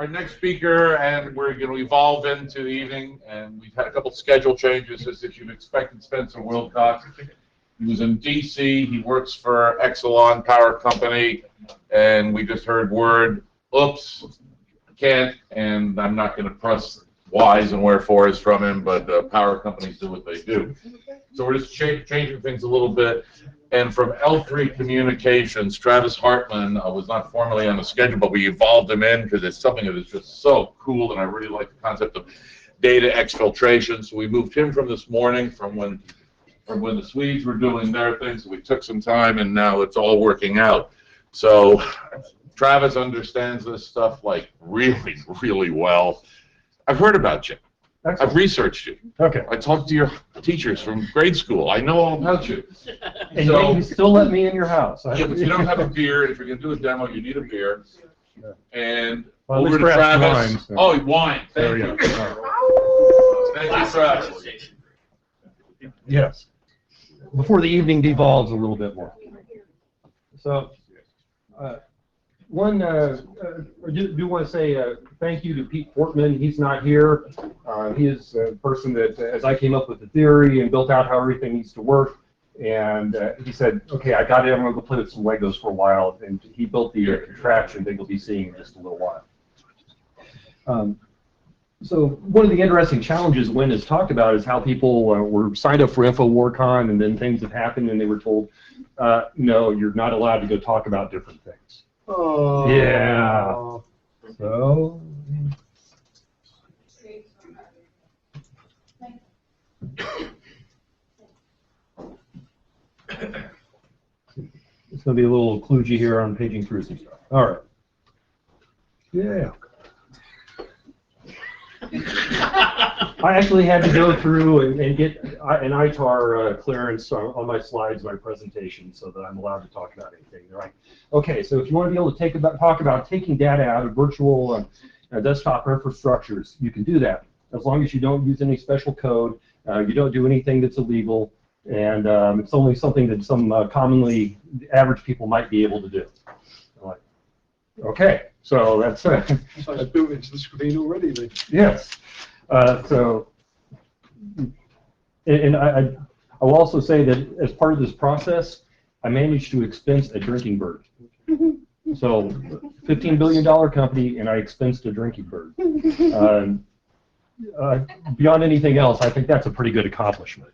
our next speaker, and we're going to evolve into the evening, and we've had a couple schedule changes, as you've expected. Spencer Wilcox, he was in D.C., he works for Exelon Power Company, and we just heard word, oops, can't, and I'm not going to press whys and wherefores from him, but power companies do what they do. So we're just changing things a little bit. And from L3 Communications, Travis Hartman was not formally on the schedule, but we evolved him in because it's something that is just so cool, and I really like the concept of data exfiltration. So we moved him from this morning, from when the Swedes were doing their thing. So we took some time, and now it's all working out. So Travis understands this stuff like really, really well. I've heard about you. Excellent. I've researched you. Okay. I talked to your teachers from grade school. I know all about you. And so, you still let me in your house. Yeah, but you don't have a beer. If you're going to do a demo, you need a beer. Yeah. And well, over to Travis. Wine, so. Oh, wine. Thank you. Thank you, Travis. Yes. Before the evening devolves a little bit more. So, I do want to say thank you to Pete Fortman. He's not here. He is a person that, as I came up with the theory and built out how everything needs to work, and he said, okay, I got it, I'm going to play with some Legos for a while, and he built the contraption that you'll be seeing in just a little while. So one of the interesting challenges Wynn has talked about is how people were signed up for InfoWarCon, and then things have happened, and they were told, no, you're not allowed to go talk about different things. Oh. Yeah. So. It's going to be a little kludgy here on paging through some stuff. All right. Yeah. I actually had to go through and get an ITAR clearance on my slides, my presentation, so that I'm allowed to talk about anything. They're like, okay, so if you want to be able to talk about taking data out of virtual desktop infrastructures, you can do that, as long as you don't use any special code, you don't do anything that's illegal, and it's only something that some commonly average people might be able to do. I'm like, okay, so that's So it's built into the screen already, then. yes. And I will also say that as part of this process, I managed to expense a drinking bird. So, $15 billion company, and I expensed a drinking bird. Beyond anything else, I think that's a pretty good accomplishment.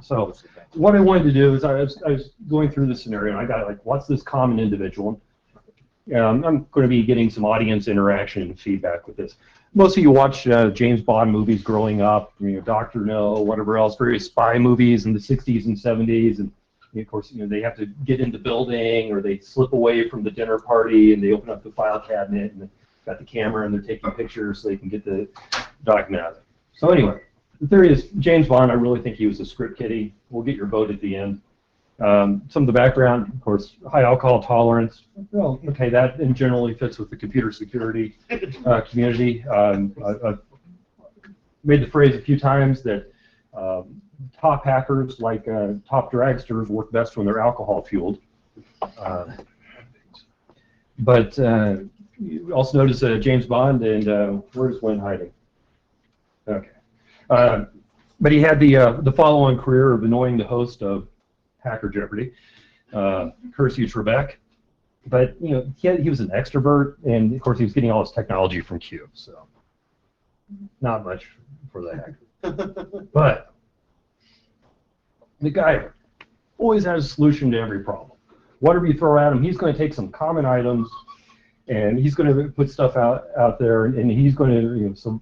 So, what I wanted to do is I was going through the scenario, and I got like, what's this common individual? I'm going to be getting some audience interaction and feedback with this. Most of you watch James Bond movies growing up, Dr. No, whatever else, various spy movies in the 60s and 70s, and of course, they have to get in the building, or they slip away from the dinner party, and they open up the file cabinet, and they've got the camera, and they're taking pictures so they can get the document out of it. So anyway, the theory is James Bond, I really think he was a script kiddie. We'll get your vote at the end. Some of the background, of course, high alcohol tolerance. Well, okay, that generally fits with the computer security community. I've made the phrase a few times that top hackers, like top dragsters, work best when they're alcohol fueled. But you also notice James Bond, and where's Wynn hiding? Okay. But he had the follow-on career of annoying the host of Hacker Jeopardy, curse you, Trebek. But he was an extrovert, and of course he was getting all his technology from Q, so not much for the hacker. But the guy always has a solution to every problem. Whatever you throw at him, he's going to take some common items, and he's going to put stuff out there, and he's going to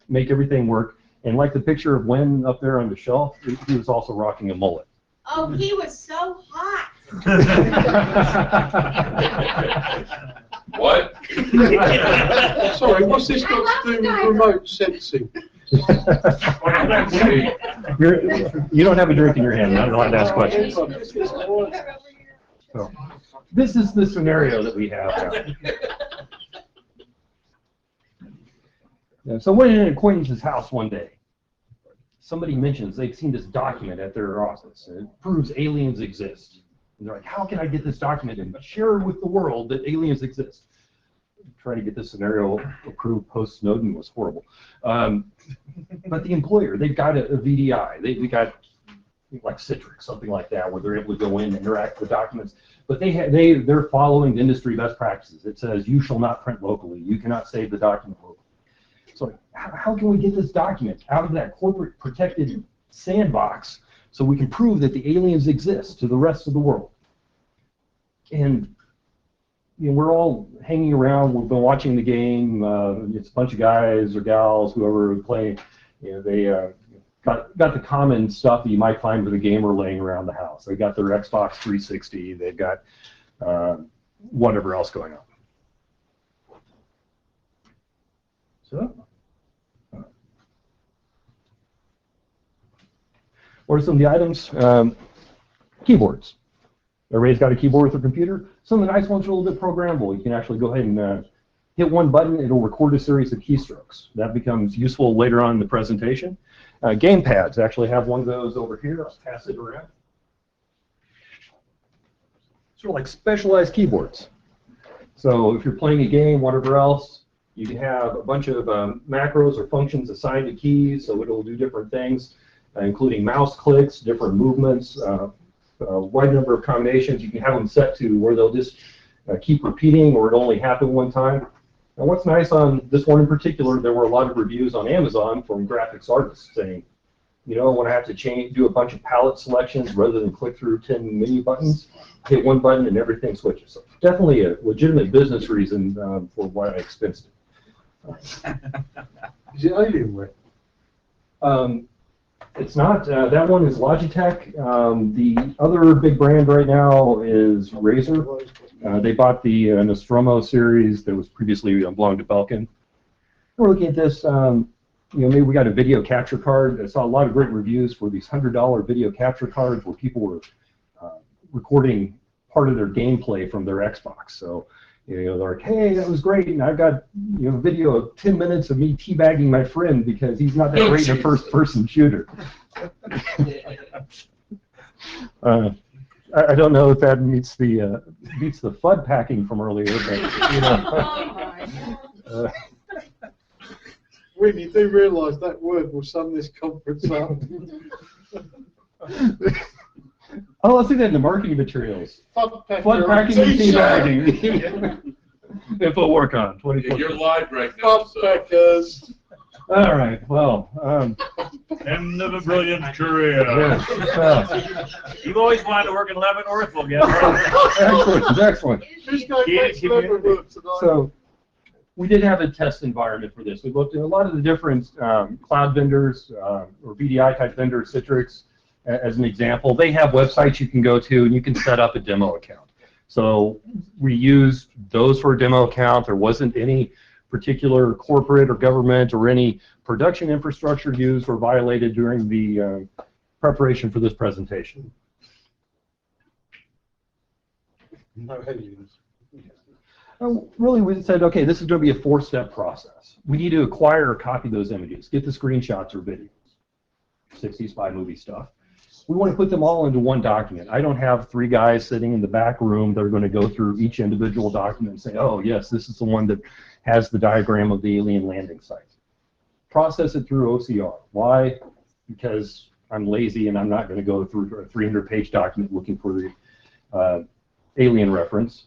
make everything work. And like the picture of Wynn up there on the shelf, he was also rocking a mullet. Oh, he was so hot. What? Sorry, what's this got to do with remote sensing? You don't have a drink in your hand. I'm not allowed to ask questions. So, this is the scenario that we have now. So we're in an acquaintance's house one day. Somebody mentions they've seen this document at their office, and it proves aliens exist. And they're like, how can I get this document and share with the world that aliens exist? trying to get this scenario approved post-Snowden was horrible. But the employer, they've got a VDI. We got like Citrix, something like that, where they're able to go in and interact with documents. But they're following industry best practices. It says you shall not print locally. You cannot save the document locally. So how can we get this document out of that corporate protected sandbox so we can prove that the aliens exist to the rest of the world? And we're all hanging around. We've been watching the game. It's a bunch of guys or gals, whoever are playing. They got the common stuff that you might find with a gamer laying around the house. They got their Xbox 360. They've got whatever else going on. So, what are some of the items? Keyboards. Everybody's got a keyboard with their computer. Some of the nice ones are a little bit programmable. You can actually go ahead and hit one button. It'll record a series of keystrokes. That becomes useful later on in the presentation. Game pads. I actually have one of those over here. I'll pass it around. Sort of like specialized keyboards. So if you're playing a game, whatever else, you can have a bunch of macros or functions assigned to keys, so it'll do different things, including mouse clicks, different movements, a wide number of combinations. You can have them set to where they'll just keep repeating, or it'll only happen one time. And what's nice on this one in particular, there were a lot of reviews on Amazon from graphics artists saying, when I have to do a bunch of palette selections rather than click through 10 menu buttons, hit one button and everything switches. So definitely a legitimate business reason for why I expensed it. Is it Alienware? It's not. That one is Logitech. The other big brand right now is Razer. They bought the Nostromo series that was previously belonged to Belkin. We're looking at this. Maybe we got a video capture card. I saw a lot of great reviews for these $100 video capture cards where people were recording part of their gameplay from their Xbox. So, they're like, hey, that was great, and I've got a video of 10 minutes of me teabagging my friend because he's not that great in a first-person shooter. I don't know if that meets the FUD packing from earlier, but When you do realise that word will sum this conference up. Oh, let's see that in the marketing materials. FUD packing and teabagging. InfoWarCon 2020. You're live right now. FUD packers. All right. Well. End of a brilliant career. Yes. You've always wanted to work in Leavenworth. We'll get it. Excellent. Who's going next Leavenworth tonight? So we did have a test environment for this. We looked at a lot of the different cloud vendors or VDI type vendors, Citrix, as an example. They have websites you can go to and you can set up a demo account. So we used those for a demo account. There wasn't any particular corporate or government or any production infrastructure used or violated during the preparation for this presentation. No aliens. Really, we said, okay, this is going to be a 4-step process. We need to acquire or copy those images, get the screenshots or videos, 60s spy movie stuff. We want to put them all into one document. I don't have 3 guys sitting in the back room that are going to go through each individual document and say, oh, yes, this is the one that has the diagram of the alien landing site. Process it through OCR. Why? Because I'm lazy and I'm not going to go through a 300-page document looking for the alien reference.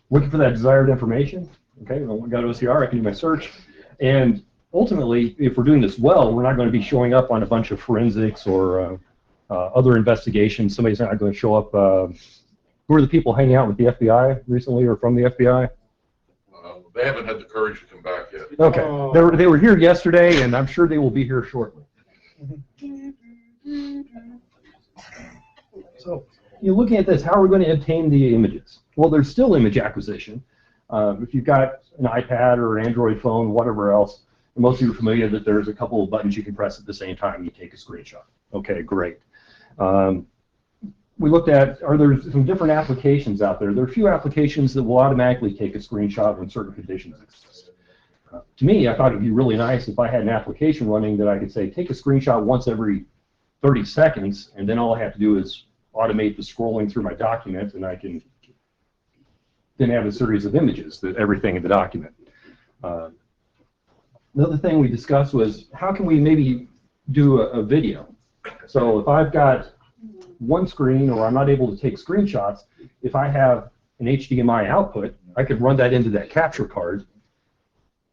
Looking for that desired information. Okay, well, I got OCR, I can do my search. And ultimately, if we're doing this well, we're not going to be showing up on a bunch of forensics or other investigations. Somebody's not going to show up. Who are the people hanging out with the FBI recently or from the FBI? They haven't had the courage to come back yet. Okay, Oh. they were here yesterday, and I'm sure they will be here shortly. So, you're looking at this, how are we going to obtain the images? Well, there's still image acquisition. If you've got an iPad or an Android phone, whatever else, most of you are familiar that there's a couple of buttons you can press at the same time. You take a screenshot. Okay, great. We looked at, are there some different applications out there? There are a few applications that will automatically take a screenshot when certain conditions exist. To me, I thought it would be really nice if I had an application running that I could say, take a screenshot once every 30 seconds, and then all I have to do is automate the scrolling through my document, and I can then have a series of images, everything in the document. Another thing we discussed was how can we maybe do a video? So if I've got one screen or I'm not able to take screenshots, if I have an HDMI output, I could run that into that capture card,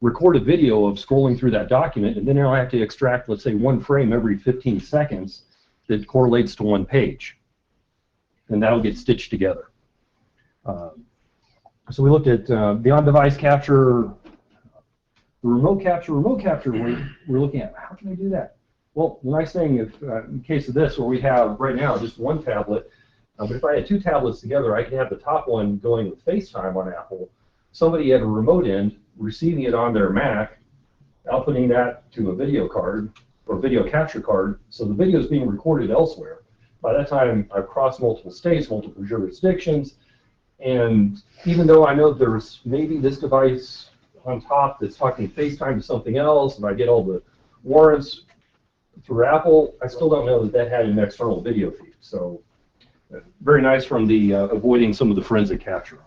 record a video of scrolling through that document, and then I'll have to extract, let's say, one frame every 15 seconds that correlates to one page. And that'll get stitched together. So we looked at the on-device capture, the remote capture. We're looking at how can I do that? Well, the nice thing, if in case of this, where we have right now just one tablet, but if I had two tablets together, I could have the top one going with FaceTime on Apple, somebody at a remote end receiving it on their Mac, outputting that to a video card or video capture card, so the video is being recorded elsewhere. By that time, I've crossed multiple states, multiple jurisdictions, and even though I know there's maybe this device on top that's talking FaceTime to something else, and I get all the warrants through Apple, I still don't know that that had an external video feed. So very nice from the avoiding some of the forensic capture.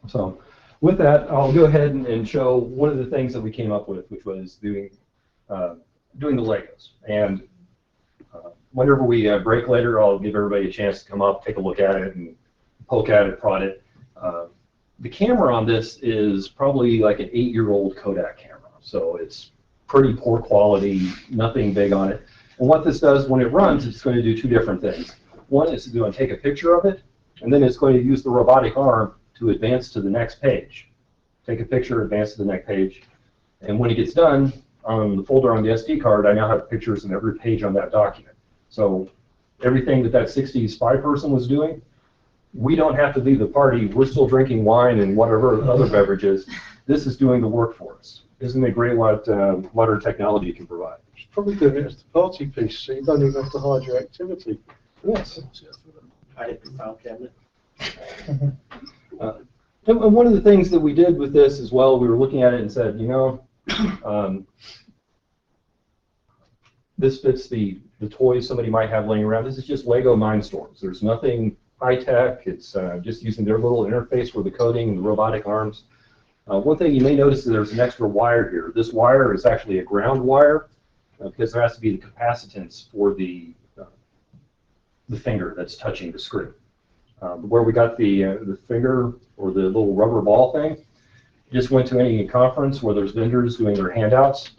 So with that, I'll go ahead and show one of the things that we came up with, which was doing the Legos. And whenever we break later, I'll give everybody a chance to come up, take a look at it, and poke at it, prod it. The camera on this is probably like an 8-year-old Kodak camera, so it's pretty poor quality, nothing big on it. And what this does when it runs, it's going to do two different things. One is going to take a picture of it, and then it's going to use the robotic arm to advance to the next page. Take a picture, advance to the next page, and when it gets done, on the folder on the SD card, I now have pictures in every page on that document. So everything that 60s spy person was doing, we don't have to leave the party. We're still drinking wine and whatever other beverages. This is doing the work for us. Isn't it great what modern technology can provide? It's probably doing it as the party piece, so you don't even have to hide your activity. Yes. Hide it in the file cabinet. And one of the things that we did with this as well, we were looking at it and said, you know, this fits the toys somebody might have laying around. This is just Lego Mindstorms. There's nothing high-tech. It's just using their little interface for the coding and the robotic arms. One thing you may notice is there's an extra wire here. This wire is actually a ground wire because there has to be the capacitance for the finger that's touching the screen. Where we got the finger or the little rubber ball thing, just went to any conference where there's vendors doing their handouts,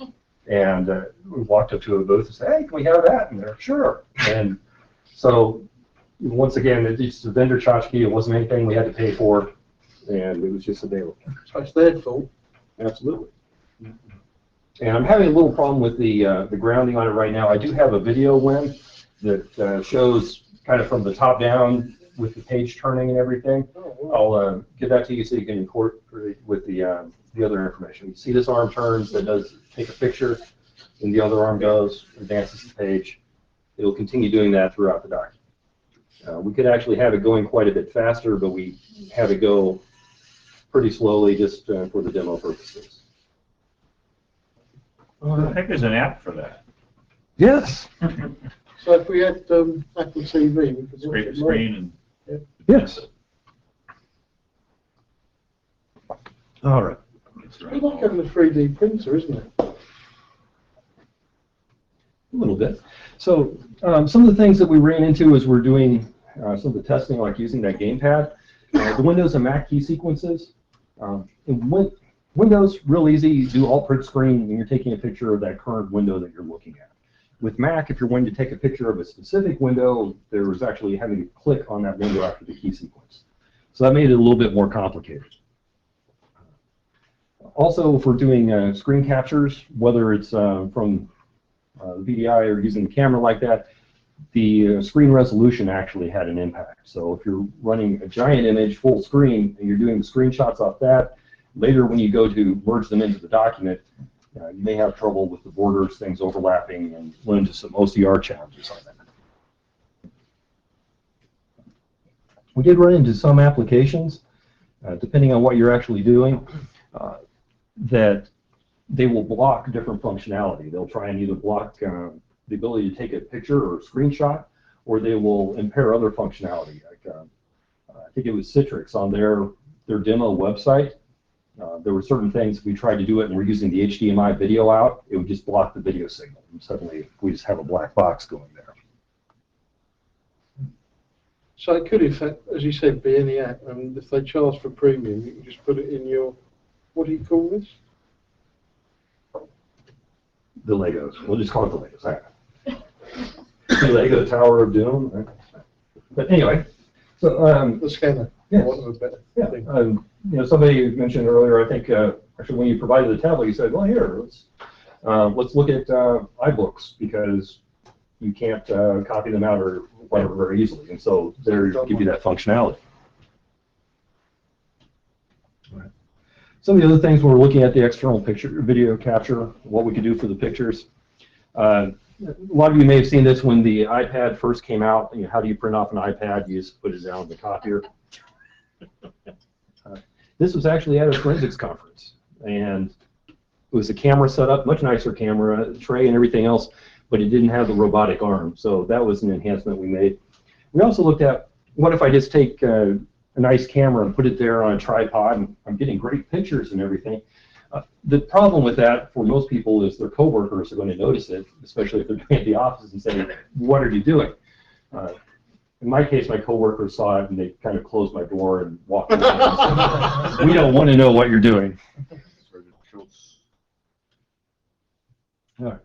and we walked up to a booth and said, hey, can we have that? And they're, sure. And so once again, it's just a vendor tchotchke. It wasn't anything we had to pay for, and it was just available. So it's their fault. Absolutely. And I'm having a little problem with the grounding on it right now. I do have a video win that shows kind of from the top down with the page turning and everything. I'll give that to you so you can incorporate with the other information. You see this arm turns, that does take a picture, and the other arm goes, advances the page. It'll continue doing that throughout the document. We could actually have it going quite a bit faster, but we have it go pretty slowly just for the demo purposes. I think there's an app for that. Yes. So if we had Apple TV, we could watch Scrape it the live. screen and. Yes. All right. It's like having a 3D printer, isn't it? A little bit. So some of the things that we ran into as we're doing some of the testing, like using that gamepad, the Windows and Mac key sequences. In Windows, real easy, you do Alt print screen and you're taking a picture of that current window that you're looking at. With Mac, if you're wanting to take a picture of a specific window, there was actually having to click on that window after the key sequence. So that made it a little bit more complicated. Also, for doing screen captures, whether it's from the VDI or using the camera like that, the screen resolution actually had an impact. So if you're running a giant image full screen and you're doing the screenshots off that, later when you go to merge them into the document, you may have trouble with the borders, things overlapping, and run into some OCR challenges on that. We did run into some applications, depending on what you're actually doing, that they will block different functionality. They'll try and either block the ability to take a picture or a screenshot, or they will impair other functionality. Like, I think it was Citrix on their demo website. There were certain things, if we tried to do it and we're using the HDMI video out, it would just block the video signal. And suddenly we just have a black box going there. So it could, in fact, as you said, be any app, and if they charge for premium, you can just put it in your, what do you call this? The Legos. We'll just call it the Legos. All right. The Lego Tower of Doom. Right? But anyway, so The scanner. yes. For want of a better Yeah, thing. you know, somebody mentioned earlier, I think, actually when you provided the tablet, you said, well, here, let's look at iBooks, because you can't copy them out or whatever very easily, and so there give you that functionality. Right. Some of the other things when we're looking at the external picture video capture, what we could do for the pictures. A lot of you may have seen this when the iPad first came out. You know, how do you print off an iPad? You just put it down in the copier. This was actually at a forensics conference, and it was a camera setup, much nicer camera, tray and everything else, but it didn't have the robotic arm, so that was an enhancement we made. We also looked at, what if I just take a nice camera and put it there on a tripod, and I'm getting great pictures and everything. The problem with that for most people is their coworkers are going to notice it, especially if they're doing it at the office and say, what are you doing? In my case, my coworkers saw it and they kind of closed my door and walked away. We don't want to know what you're doing. All right.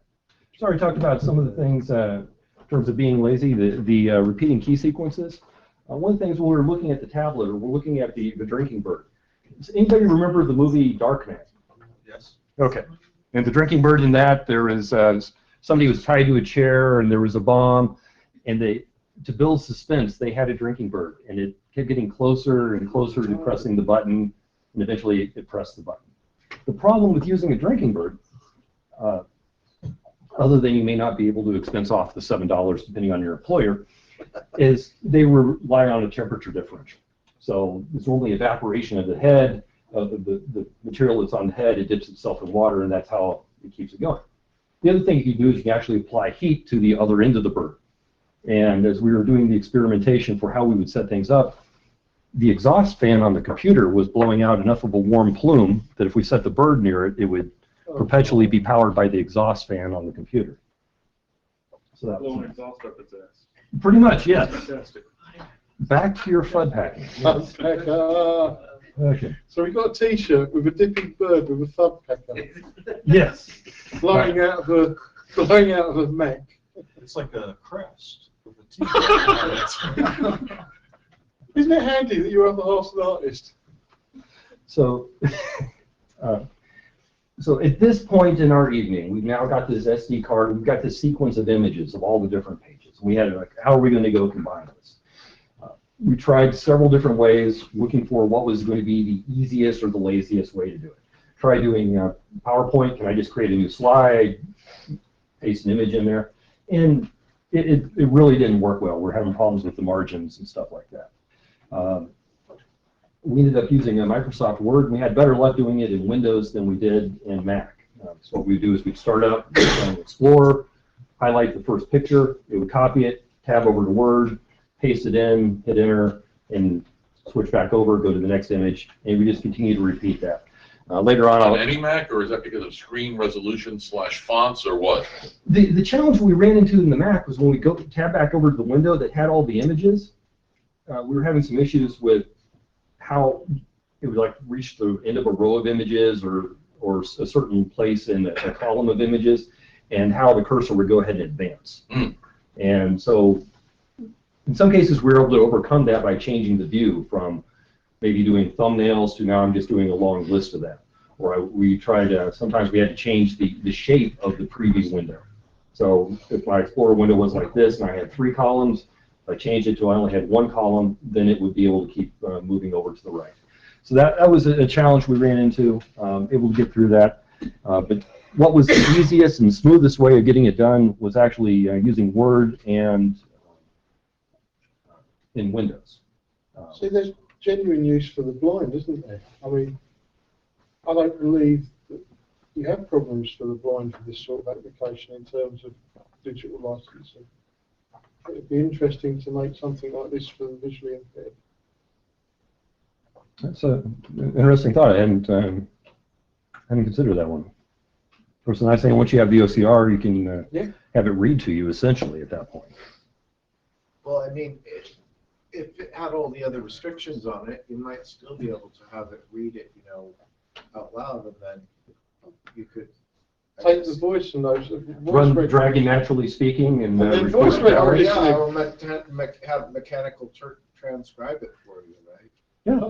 So I already talked about some of the things in terms of being lazy, the repeating key sequences. One of the things when we were looking at the tablet, or we're looking at the drinking bird. Does anybody remember the movie Darkman? Yes. Okay. And the drinking bird in that, there was somebody was tied to a chair and there was a bomb, and to build suspense, they had a drinking bird, and it kept getting closer and closer to pressing the button, and eventually it pressed the button. The problem with using a drinking bird, other than you may not be able to expense off the $7 depending on your employer, is they rely on a temperature differential. So there's only evaporation of the head, of the material that's on the head, it dips itself in water, and that's how it keeps it going. The other thing you can do is you can actually apply heat to the other end of the bird. And as we were doing the experimentation for how we would set things up, the exhaust fan on the computer was blowing out enough of a warm plume that if we set the bird near it, it would perpetually be powered by the exhaust fan on the computer. So that was exhaust up its ass. pretty much, yes. Fantastic. Back to your FUD packing. Yes. Packer. Okay. So we've got a T-shirt with a dipping bird with a thud packer Yes. flying out of a Mac. It's like a crest with a T. Isn't it handy that your other half's an artist? So, so at this point in our evening, we've now got this SD card. We've got this sequence of images of all the different pages. We had like, how are we going to go combine this? We tried several different ways, looking for what was going to be the easiest or the laziest way to do it. Try doing PowerPoint. Can I just create a new slide, paste an image in there? And it really didn't work well. We're having problems with the margins and stuff like that. We ended up using a Microsoft Word. We had better luck doing it in Windows than we did in Mac. So what we do is we'd start up, Explorer, highlight the first picture, it would copy it, tab over to Word, paste it in, hit enter, and switch back over, go to the next image, and we just continue to repeat that. Later on, any Mac, or is that because of screen resolution / fonts, or what? The challenge we ran into in the Mac was when we go tab back over to the window that had all the images, we were having some issues with how it would like reach the end of a row of images or a certain place in a column of images, and how the cursor would go ahead and advance. And so in some cases we were able to overcome that by changing the view from maybe doing thumbnails to now I'm just doing a long list of that. Or we tried, sometimes we had to change the shape of the preview window. So if my Explorer window was like this and I had 3 columns, if I changed it to I only had 1 column, then it would be able to keep moving over to the right. So that was a challenge we ran into, able to get through that. But what was the easiest and smoothest way of getting it done was actually using Word and in Windows. See, there's genuine use for the blind, isn't there? I mean, I don't believe that you have problems for the blind for this sort of application in terms of digital licensing. It'd be interesting to make something like this for the visually impaired. That's an interesting thought. I hadn't considered that one. Of course, the nice thing, once you have the OCR, you can have it read to you, essentially, at that point. Well, I mean, if it had all the other restrictions on it, you might still be able to have it read it, you know, out loud, and then you could Take the voice and those. Run Dragon Naturally Speaking and then record voice it rec- that way. yeah, or have mechanical transcribe it for you, right? Yeah.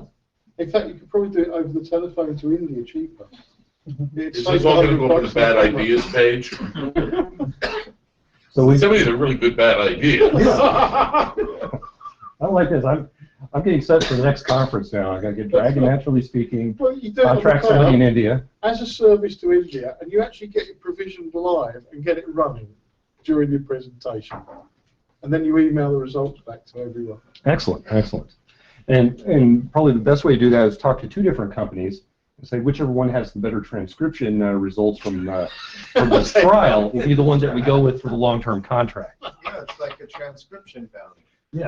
In fact, you could probably do it over the telephone to India cheaper. Is this all going to go over the bad ideas page? So we. Some of these are really good bad ideas. I like this. I'm getting set for the next conference now. I got to get Dragon Naturally Speaking. Well, you do it on the Contract cloud 70 in India. as a service to India, and you actually get it provisioned live and get it running during your presentation. And then you email the results back to everyone. Excellent, excellent. And probably the best way to do that is talk to two different companies and say whichever one has the better transcription results from the trial will be the one that we go with for the long-term contract. Yeah, it's like a transcription bounty. Yeah.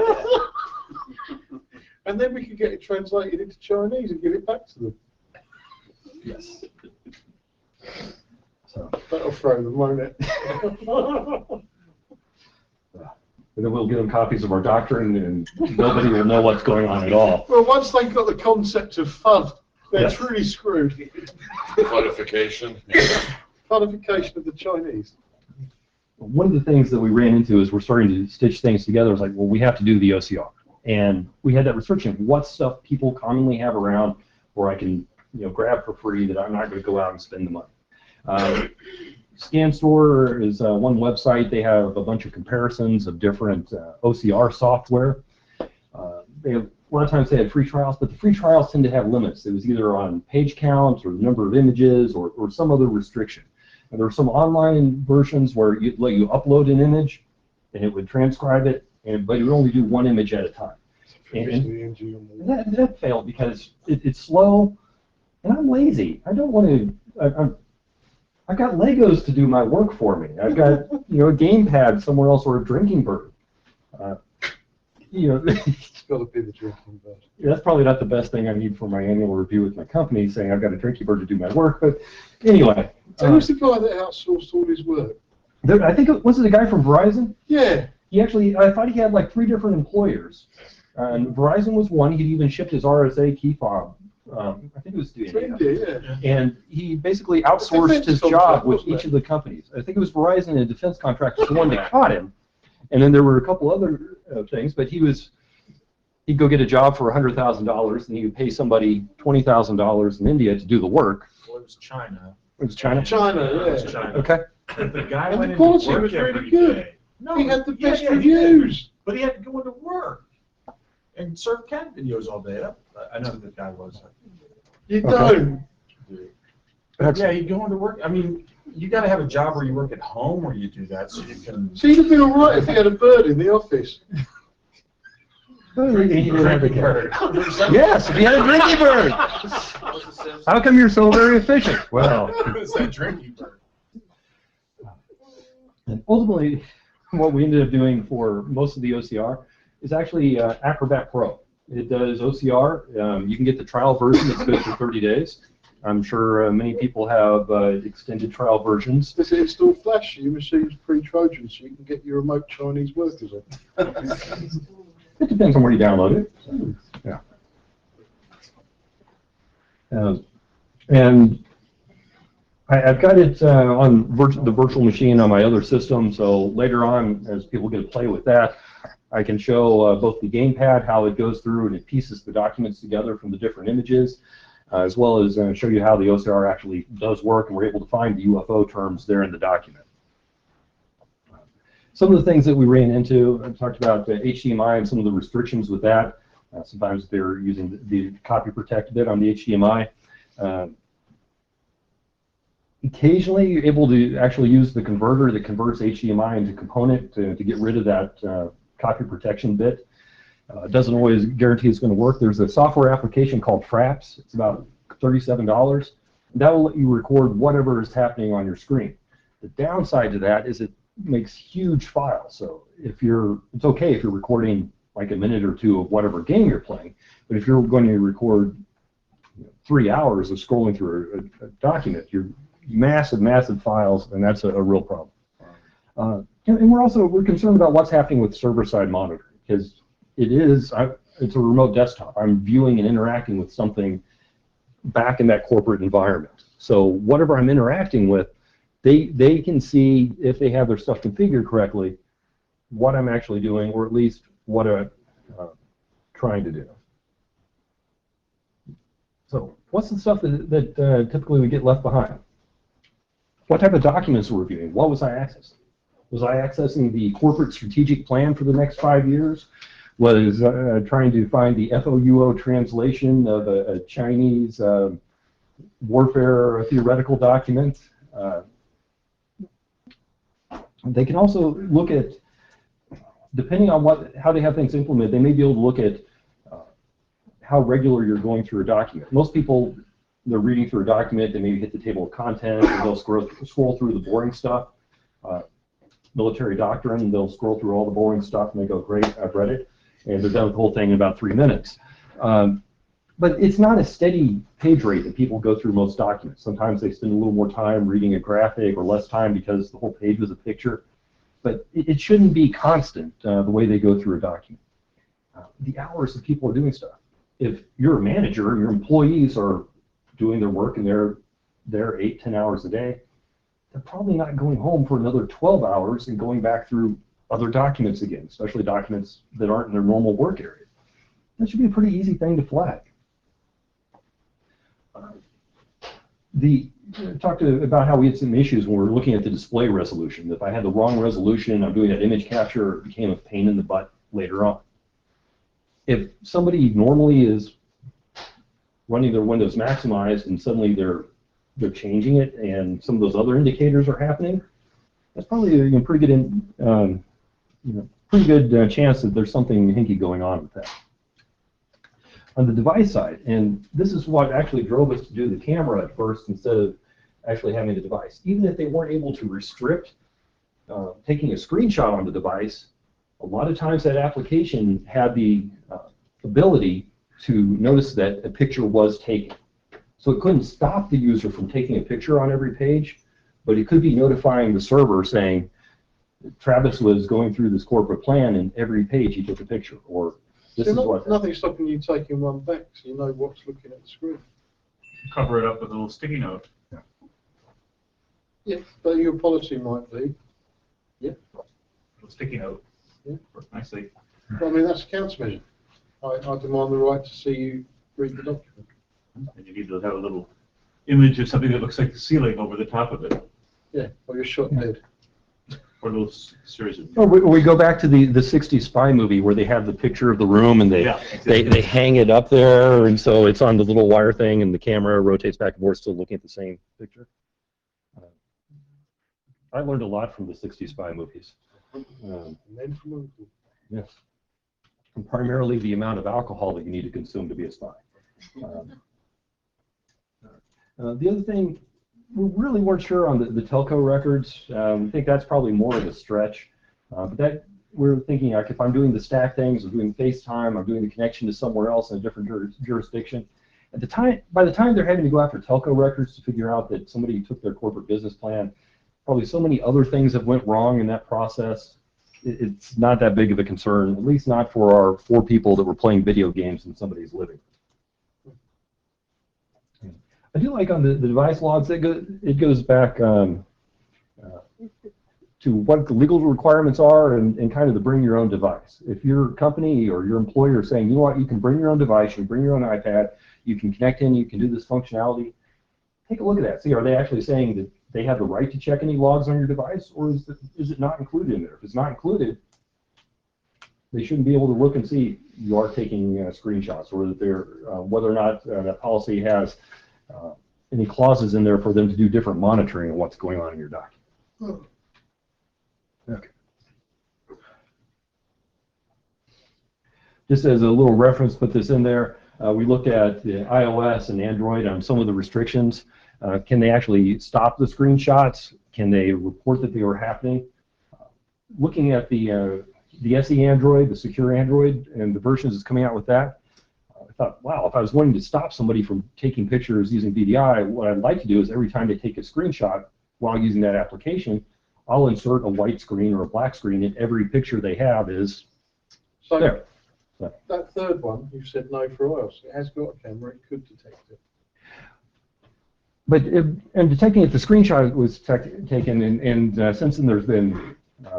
And then we could get it translated into Chinese and give it back to them. Yes. So, That'll throw them, won't it? and then we'll give them copies of our doctrine, and nobody will know what's going on at all. Well, once they've got the concept of FUD, they're Yes. truly screwed. Modification. Funnification of the Chinese. One of the things that we ran into is we're starting to stitch things together. It's like, well, we have to do the OCR, and we had that restriction. What stuff people commonly have around, where I can, grab for free that I'm not going to go out and spend the money. ScanStore is one website. They have a bunch of comparisons of different OCR software. A lot of times they had free trials, but the free trials tend to have limits. It was either on page count or the number of images or some other restriction. And there were some online versions where you'd let you upload an image and it would transcribe it, but it would only do one image at a time. And that failed because it's slow, and I'm lazy. I don't want to. I've got Legos to do my work for me. I've got a gamepad somewhere else or a drinking bird. It's got to be the drinking bird. That's probably not the best thing I need for my annual review with my company, saying I've got a drinking bird to do my work. But anyway. So who's the guy that outsourced all his work? I think was it the guy from Verizon? Yeah. I thought he had like 3 different employers. And Verizon was one. He'd even shipped his RSA key fob. I think it was to India. Yeah. And he basically outsourced his job with each of the companies. I think it was Verizon and a defense contractor was the one that caught him. And then there were a couple other things, but he'd go get a job for $100,000, and he would pay somebody $20,000 in India to do the work. Well, it was China. It was China? China, It was yeah. China. Okay. The guy And went the into quality work was really every good. day. No, He had the yeah, best yeah, he did. reviews. But he had to go into work and serve cat videos all day. I know who the guy was. You Okay. don't. Yeah, you go into work. I mean, you got to have a job where you work at home where you do that, so you can. So he'd have been all right if he had a bird in the office. Yes, if you had a drinking bird. How come you're so very efficient? Well, It's that drinking bird. and ultimately, what we ended up doing for most of the OCR is actually Acrobat Pro. It does OCR. You can get the trial version that's good for 30 days. I'm sure many people have extended trial versions. Does it install Flash? Your machine's pre-Trojan, so you can get your remote Chinese workers on. It depends on where you download it. Yeah. And I've got it on the virtual machine on my other system, so later on, as people get to play with that, I can show both the gamepad, how it goes through and it pieces the documents together from the different images, as well as show you how the OCR actually does work, and we're able to find the UFO terms there in the document. Some of the things that we ran into, I talked about HDMI and some of the restrictions with that. Sometimes they're using the copy protect bit on the HDMI. Occasionally, you're able to actually use the converter that converts HDMI into component to get rid of that copy protection bit. It doesn't always guarantee it's going to work. There's a software application called Fraps. It's about $37. That will let you record whatever is happening on your screen. The downside to that is it makes huge files. So it's okay if you're recording like a minute or two of whatever game you're playing, but if you're going to record 3 hours of scrolling through a document, you're massive files, and that's a real problem. And we're concerned about what's happening with server-side monitoring, because it's a remote desktop. I'm viewing and interacting with something back in that corporate environment. So whatever I'm interacting with, they can see, if they have their stuff configured correctly, what I'm actually doing, or at least what I'm trying to do. So what's the stuff that typically we get left behind? What type of documents were we reviewing? What was I accessing? Was I accessing the corporate strategic plan for the next 5 years? Was trying to find the FOUO translation of a Chinese warfare theoretical document? They can also look at, depending on how they have things implemented, they may be able to look at how regular you're going through a document. Most people, they're reading through a document, they maybe hit the table of contents, and they'll scroll through the boring stuff. Military doctrine, they'll scroll through all the boring stuff, and they go, great, I've read it, and they're done with the whole thing in about 3 minutes. But it's not a steady page rate that people go through most documents. Sometimes they spend a little more time reading a graphic, or less time because the whole page was a picture. But it shouldn't be constant, the way they go through a document. The hours that people are doing stuff. If you're a manager and your employees are doing their work and they're there 8-10 hours a day, they're probably not going home for another 12 hours and going back through other documents again, especially documents that aren't in their normal work area. That should be a pretty easy thing to flag. Talked about how we had some issues when we were looking at the display resolution. If I had the wrong resolution, I'm doing that image capture, it became a pain in the butt later on. If somebody normally is running their Windows maximized and suddenly they're changing it, and some of those other indicators are happening, that's probably a pretty good chance that there's something hinky going on with that. On the device side, and this is what actually drove us to do the camera at first instead of actually having the device. Even if they weren't able to restrict taking a screenshot on the device, a lot of times that application had the ability to notice that a picture was taken. So it couldn't stop the user from taking a picture on every page, but it could be notifying the server saying, Travis was going through this corporate plan and every page he took a picture, or this is what... Nothing's stopping you taking one back, so you know what's looking at the screen. Cover it up with a little sticky note. Yeah, but your policy might be. Yeah. A little sticky note. Yeah. Work nicely. Well, I mean, that's a countermeasure. I demand the right to see you read the document. And you need to have a little image of something that looks like the ceiling over the top of it. Yeah, or you're shot dead. Or a little series of... Or we go back to the 60s spy movie where they have the picture of the room and Yeah, exactly. they hang it up there, and so it's on the little wire thing and the camera rotates back and forth, still looking at the same picture. I learned a lot from the 60s spy movies. Men from Uncle. Yes. And primarily the amount of alcohol that you need to consume to be a spy. The other thing, we really weren't sure on the telco records. I think that's probably more of a stretch. But that we're thinking, like, if I'm doing the stack things, I'm doing FaceTime, I'm doing the connection to somewhere else in a different jurisdiction. By the time they're having to go after telco records to figure out that somebody took their corporate business plan, probably so many other things have went wrong in that process. It's not that big of a concern, at least not for our 4 people that were playing video games in somebody's living room. I do like on the device logs, it goes back to what the legal requirements are and kind of the bring your own device. If your company or your employer is saying, you know what, you can bring your own device, you can bring your own iPad, you can connect in, you can do this functionality, take a look at that. See, are they actually saying that they have the right to check any logs on your device, or is it not included in there? If it's not included, they shouldn't be able to look and see you are taking screenshots, or that they're, whether or not that policy has any clauses in there for them to do different monitoring of what's going on in your document. Okay. Just as a little reference, put this in there. We looked at the iOS and Android on some of the restrictions. Can they actually stop the screenshots? Can they report that they were happening? looking at the SE Android, the secure Android, and the versions that's coming out with that, I thought, wow, if I was wanting to stop somebody from taking pictures using VDI, what I'd like to do is every time they take a screenshot while using that application, I'll insert a white screen or a black screen, and every picture they have is So there. that third one, you said no for oils. It has got a camera, it could detect it. But and detecting if the screenshot was taken, and since then there's been,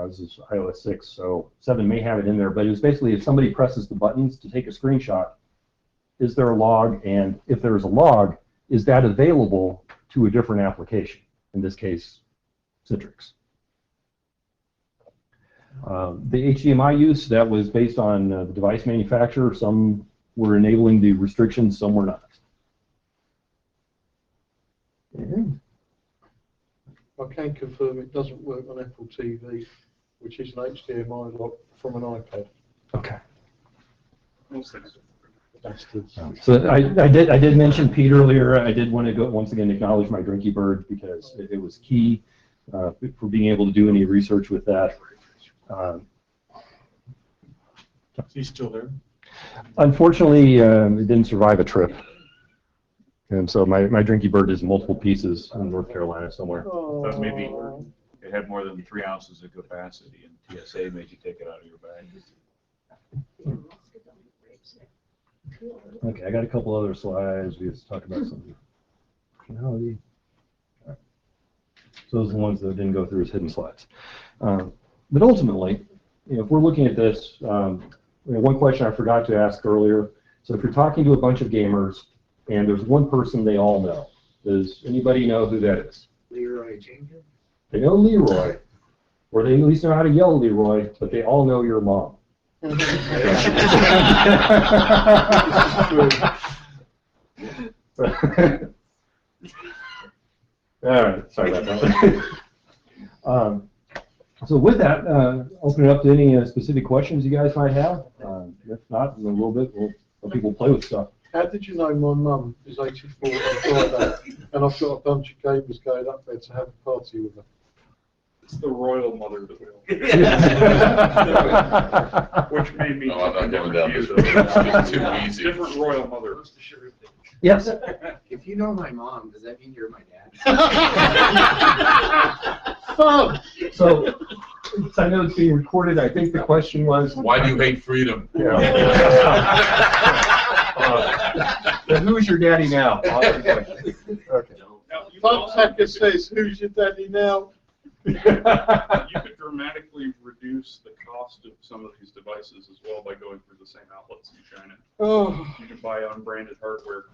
this is iOS 6, so 7 may have it in there, but it's basically if somebody presses the buttons to take a screenshot, is there a log, and if there's a log, is that available to a different application, in this case, Citrix. The HDMI use, that was based on the device manufacturer. Some were enabling the restrictions, some were not. I can confirm it doesn't work on Apple TV, which is an HDMI lock from an iPad. Okay. That's the, So I did mention Pete earlier. I did want to go once again acknowledge my Drinky Bird because it was key for being able to do any research with that. He's still there? Unfortunately, it didn't survive a trip. And so my Drinky Bird is multiple pieces in North Carolina somewhere. Thought maybe it had more than 3 ounces of capacity, and TSA made you take it out of your bag. Okay, I got a couple other slides. We just talked about some functionality. Right. So those are the ones that didn't go through as hidden slides. But ultimately, if we're looking at this, one question I forgot to ask earlier. So if you're talking to a bunch of gamers and there's one person they all know, does anybody know who that is? Leroy Jenkins? They know Leroy, or they at least know how to yell Leroy, but they all know your mom. All right, sorry about that. So with that, open it up to any specific questions you guys might have. If not, in a little bit, we'll let people play with stuff. how did you know my mum is 84 on Friday and I've got a bunch of gamers going up there to have a party with her? It's the royal mother that will. Which may be No, I'm not going down this road. different. It's too easy. Different royal mother. Yes. If you know my mom, does that mean you're my dad? So I know it's being recorded. I think the question was, Why do you hate freedom? who's your daddy now? Okay. Bob Tucker says, who's your daddy now? You could dramatically reduce the cost of some of these devices as well by going through the same outlets in China. Oh, You can buy unbranded hardware.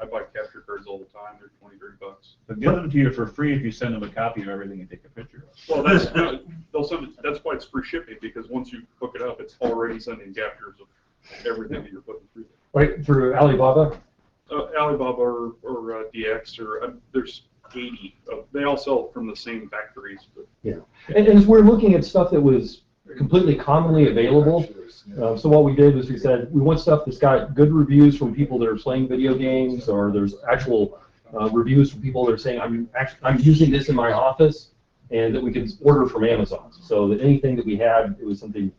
I buy capture cards all the time. They're $20-30. But give them to you for free if you send them a copy of everything and take a picture of. Well, that's they'll send it. That's why it's free shipping, because once you hook it up, it's already sending captures of everything that you're putting through there. Right, through Alibaba? Alibaba or DX or there's 80. They all sell from the same factories. But Yeah. And as we're looking at stuff that was completely commonly available, so what we did was we said we want stuff that's got good reviews from people that are playing video games, or there's actual reviews from people that are saying I'm using this in my office, and that we can order from Amazon. So that anything that we had, it was something.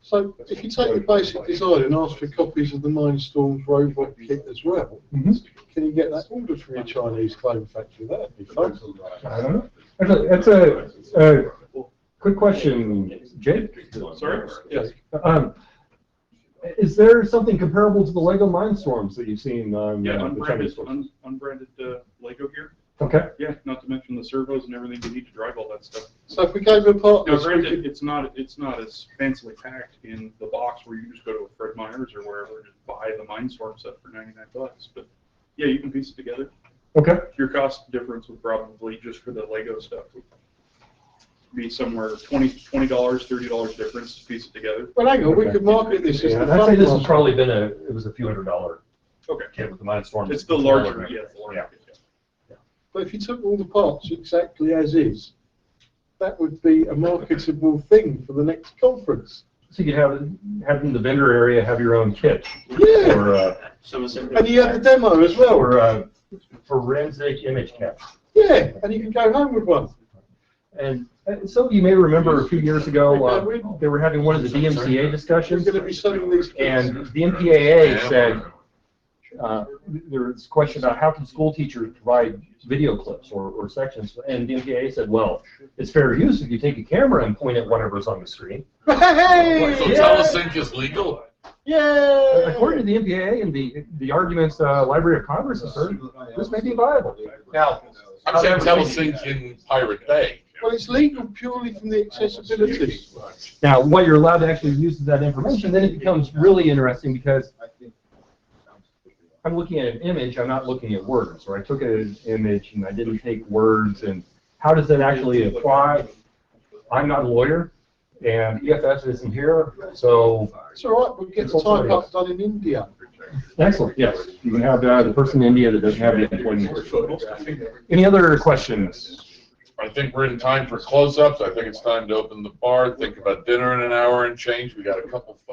so if you take the basic design and ask for copies of the Mindstorms robot kit as well, can you get that ordered from your Chinese clone factory? That'd be fun. I don't know. Actually, that's a quick question, Jake. sorry. Yes. Is there something comparable to the Lego Mindstorms that you've seen on Yeah. the Unbranded. Chinese stores? Unbranded Lego gear. Okay. Yeah. Not to mention the servos and everything you need to drive all that stuff. So if we gave a partner, Now, granted, it's not as fancily packed in the box where you just go to a Fred Meyer's or wherever and just buy the Mindstorm set for $99. But yeah, you can piece it together. Okay. Your cost difference would probably just for the Lego stuff would be somewhere $20, $30 difference to piece it together. well, hang on, we could market this as Yeah, the I'd say fun this one. has probably been it was a few $100 Okay. kit with the Mindstorm. It's the larger, yeah, the larger. Yeah. But if you took all the parts exactly as is, that would be a marketable thing for the next conference. So you could have in the vendor area have your own kit, Yeah, or and you have the demo as well. or forensic image capture. Yeah, and you can go home with one. And some of you may remember a few years ago, they were having one of the DMCA We're discussions, going to be selling these kits. and the MPAA said, there was a question about how can school teachers provide video clips or sections, and the MPAA said, well, it's fair use if you take a camera and point at whatever's on the screen. Hey! So Yeah. telesync is legal? Yeah! According to the MPAA and the arguments Library of Congress has heard, this may be viable. Now, I'm saying telesync in Pirate Bay. Well, it's legal purely from the accessibility. now, what you're allowed to actually use that information, then it becomes really interesting because I'm looking at an image, I'm not looking at words, or I took an image and I didn't take words, and how does that actually apply? I'm not a lawyer, and EFS isn't here, so. It's all right, we'll get the type up done in India. Excellent, yes. You can have the person in India that doesn't have the employment. Any other questions? I think we're in time for close-ups. I think it's time to open the bar, think about dinner in an hour and change. We got a couple folks.